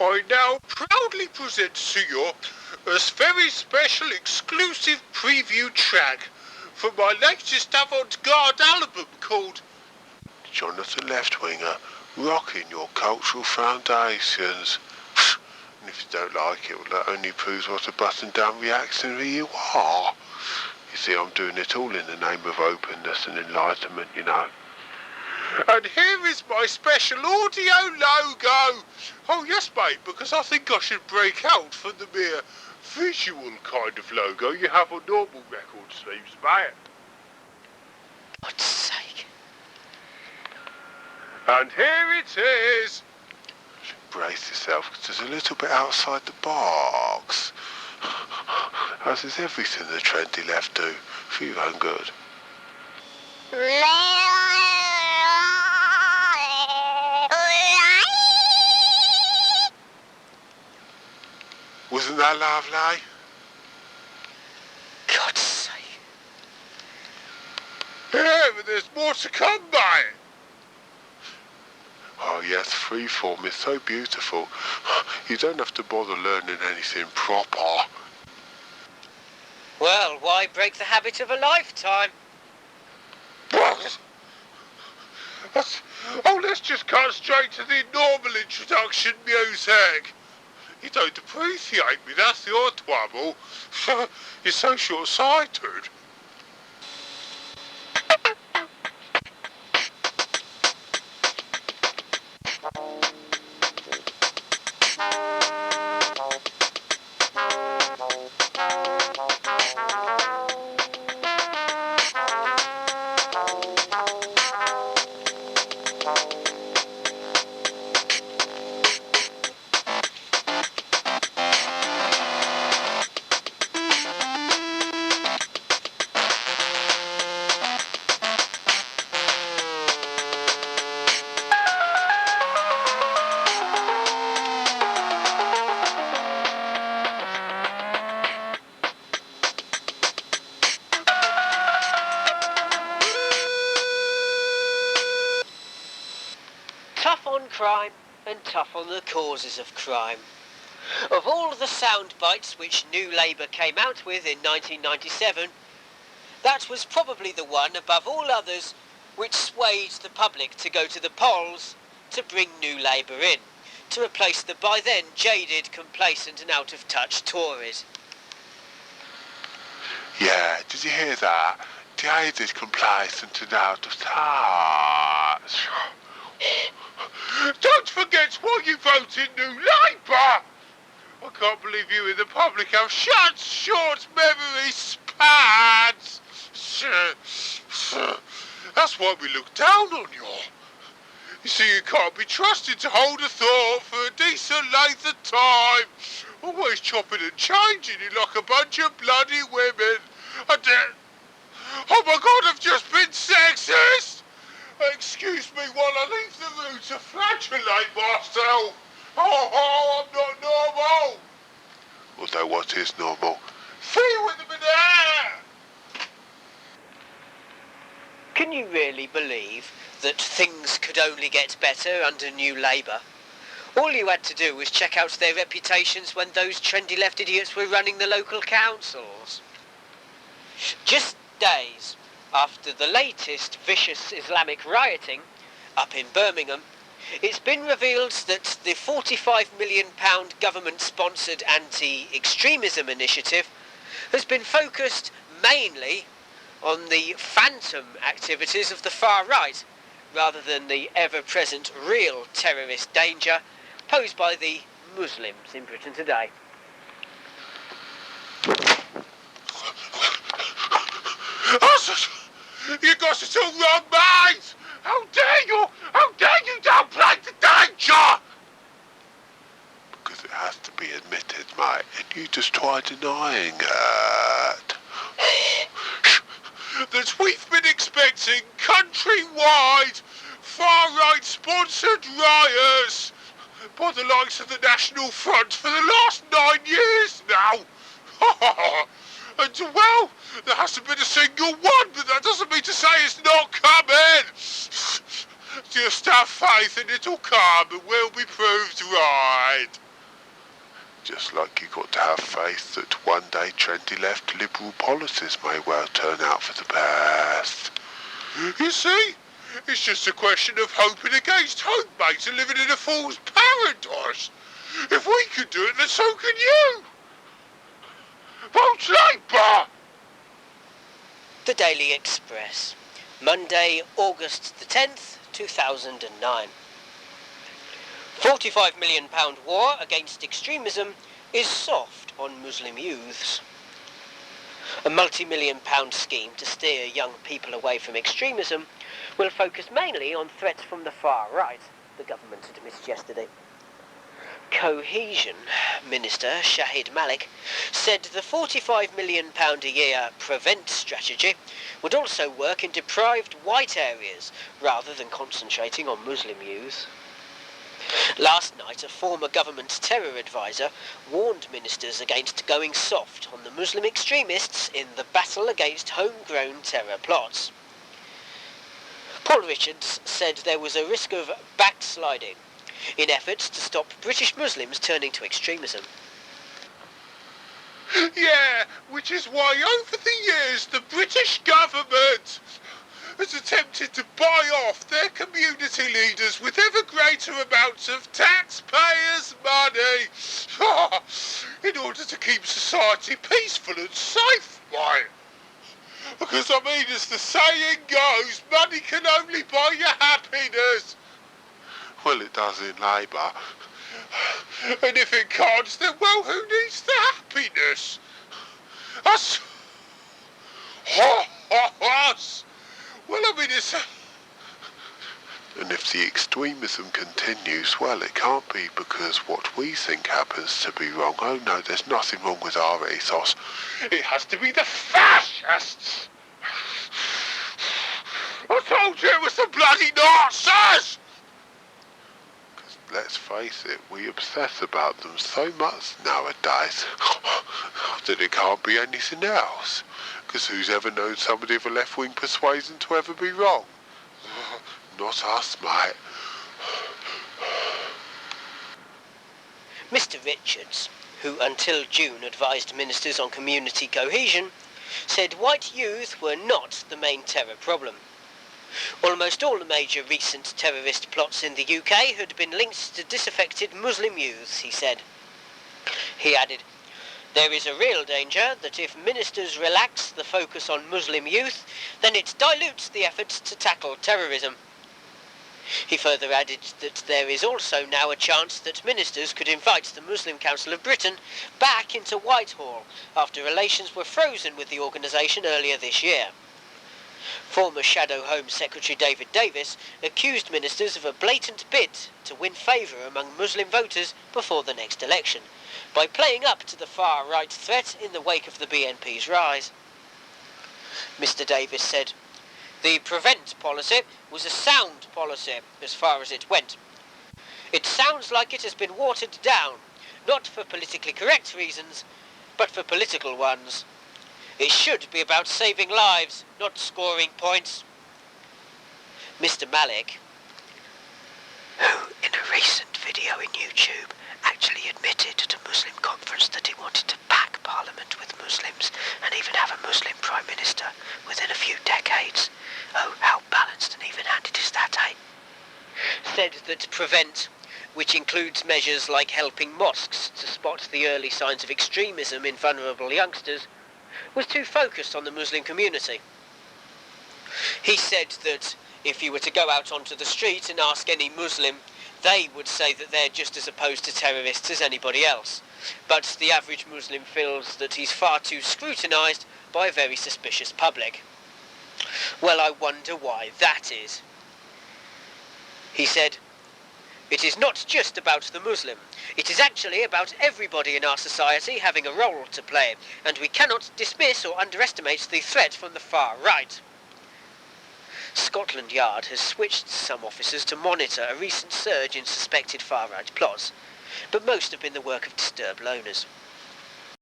I now proudly present to you a very special exclusive preview track from my latest avant-garde album called Johnathan Leftwinger, Rocking Your Cultural Foundations. And if you don't like it, well, that only proves what a button-down reactionary you are. You see, I'm doing it all in the name of openness and enlightenment, you know. And here is my special audio logo. Oh yes, mate, because I think I should break out from the mere visual kind of logo you have on normal record sleeves, mate. God's sake. And here it is. Brace yourself, because there's a little bit outside the box. As is everything the trendy left do, for your own good. Wasn't that lovely? God's sake. Yeah, but there's more to come, mate. Oh yes, freeform is so beautiful. You don't have to bother learning anything proper. Well, why break the habit of a lifetime? Let's just cut straight to the normal introduction music. You don't appreciate me, that's your trouble. You're so short-sighted. Tough on crime and tough on the causes of crime. Of all the sound bites which New Labour came out with in 1997, that was probably the one above all others which swayed the public to go to the polls to bring New Labour in, to replace the by then jaded, complacent and out-of-touch Tories. Yeah, did you hear that? Jaded, complacent and out of touch. Don't forget why you voted New Labour! I can't believe you in the public have such short memory spans! That's why we look down on you. You see, you can't be trusted to hold a thought for a decent length of time. Always chopping and changing it like a bunch of bloody women. Oh my God, I've just been sexist! Excuse me while I leave the room to flagellate myself. I'm not normal. Although what is normal? See you in the minute! Can you really believe that things could only get better under New Labour? All you had to do was check out their reputations when those trendy left idiots were running the local councils. Just days after the latest vicious Islamic rioting up in Birmingham, it's been revealed that the £45 million government-sponsored anti-extremism initiative has been focused mainly on the phantom activities of the far right, rather than the ever-present real terrorist danger posed by the Muslims in Britain today. You got it all wrong, mate! How dare you downplay the danger! Because it has to be admitted, mate, and you just try denying it. That we've been expecting countrywide far-right sponsored riots by the likes of the National Front for the last 9 years now. And well, there hasn't been a single one, but that doesn't mean to say it's not coming. Just have faith and it'll come and we'll be proved right. Just like you got to have faith that one day trendy left liberal policies may well turn out for the best. You see? It's just a question of hoping against hope, mate, and living in a fool's paradise. If we can do it, then so can you. Vote Labour! The Daily Express, Monday, August the 10th, 2009. £45 million war against extremism is soft on Muslim youths. A multi-million-pound scheme to steer young people away from extremism will focus mainly on threats from the far right, the government admitted yesterday. Cohesion Minister Shahid Malik said the £45 million a year prevent strategy would also work in deprived white areas rather than concentrating on Muslim youth. Last night, a former government terror advisor warned ministers against going soft on the Muslim extremists in the battle against homegrown terror plots. Paul Richards said there was a risk of backsliding in efforts to stop British Muslims turning to extremism. Yeah, which is why over the years the British government has attempted to buy off their community leaders with ever greater amounts of taxpayers' money in order to keep society peaceful and safe, right? Because, I mean, as the saying goes, money can only buy you happiness. Well, it does in Labour. And if it can't, then, well, who needs the happiness? Us? Us? Well, I mean, it's... And if the extremism continues, well, it can't be because what we think happens to be wrong. Oh, no, there's nothing wrong with our ethos. It has to be the fascists! I told you it was the bloody Nazis! Because let's face it, we obsess about them so much nowadays that it can't be anything else. Because who's ever known somebody of a left-wing persuasion to ever be wrong? Not us, mate. Mr. Richards, who until June advised ministers on community cohesion, said white youth were not the main terror problem. Almost all the major recent terrorist plots in the UK had been linked to disaffected Muslim youths, he said. He added, "There is a real danger that if ministers relax the focus on Muslim youth, then it dilutes the efforts to tackle terrorism." He further added that there is also now a chance that ministers could invite the Muslim Council of Britain back into Whitehall after relations were frozen with the organisation earlier this year. Former Shadow Home Secretary David Davis accused ministers of a blatant bid to win favour among Muslim voters before the next election, by playing up to the far-right threat in the wake of the BNP's rise. Mr. Davis said, "The prevent policy was a sound policy as far as it went. It sounds like it has been watered down, not for politically correct reasons, but for political ones. It should be about saving lives, not scoring points." Mr. Malik, who in a recent video in YouTube actually admitted to Muslim conference that he wanted to pack Parliament with Muslims and even have a Muslim Prime Minister within a few decades. Oh, how balanced and even-handed is that, eh? Said that prevent, which includes measures like helping mosques to spot the early signs of extremism in vulnerable youngsters, was too focused on the Muslim community. He said that if you were to go out onto the street and ask any Muslim, they would say that they're just as opposed to terrorists as anybody else. But the average Muslim feels that he's far too scrutinised by a very suspicious public. Well, I wonder why that is. He said, "It is not just about the Muslim. It is actually about everybody in our society having a role to play, and we cannot dismiss or underestimate the threat from the far right." Scotland Yard has switched some officers to monitor a recent surge in suspected far-right plots, but most have been the work of disturbed loners.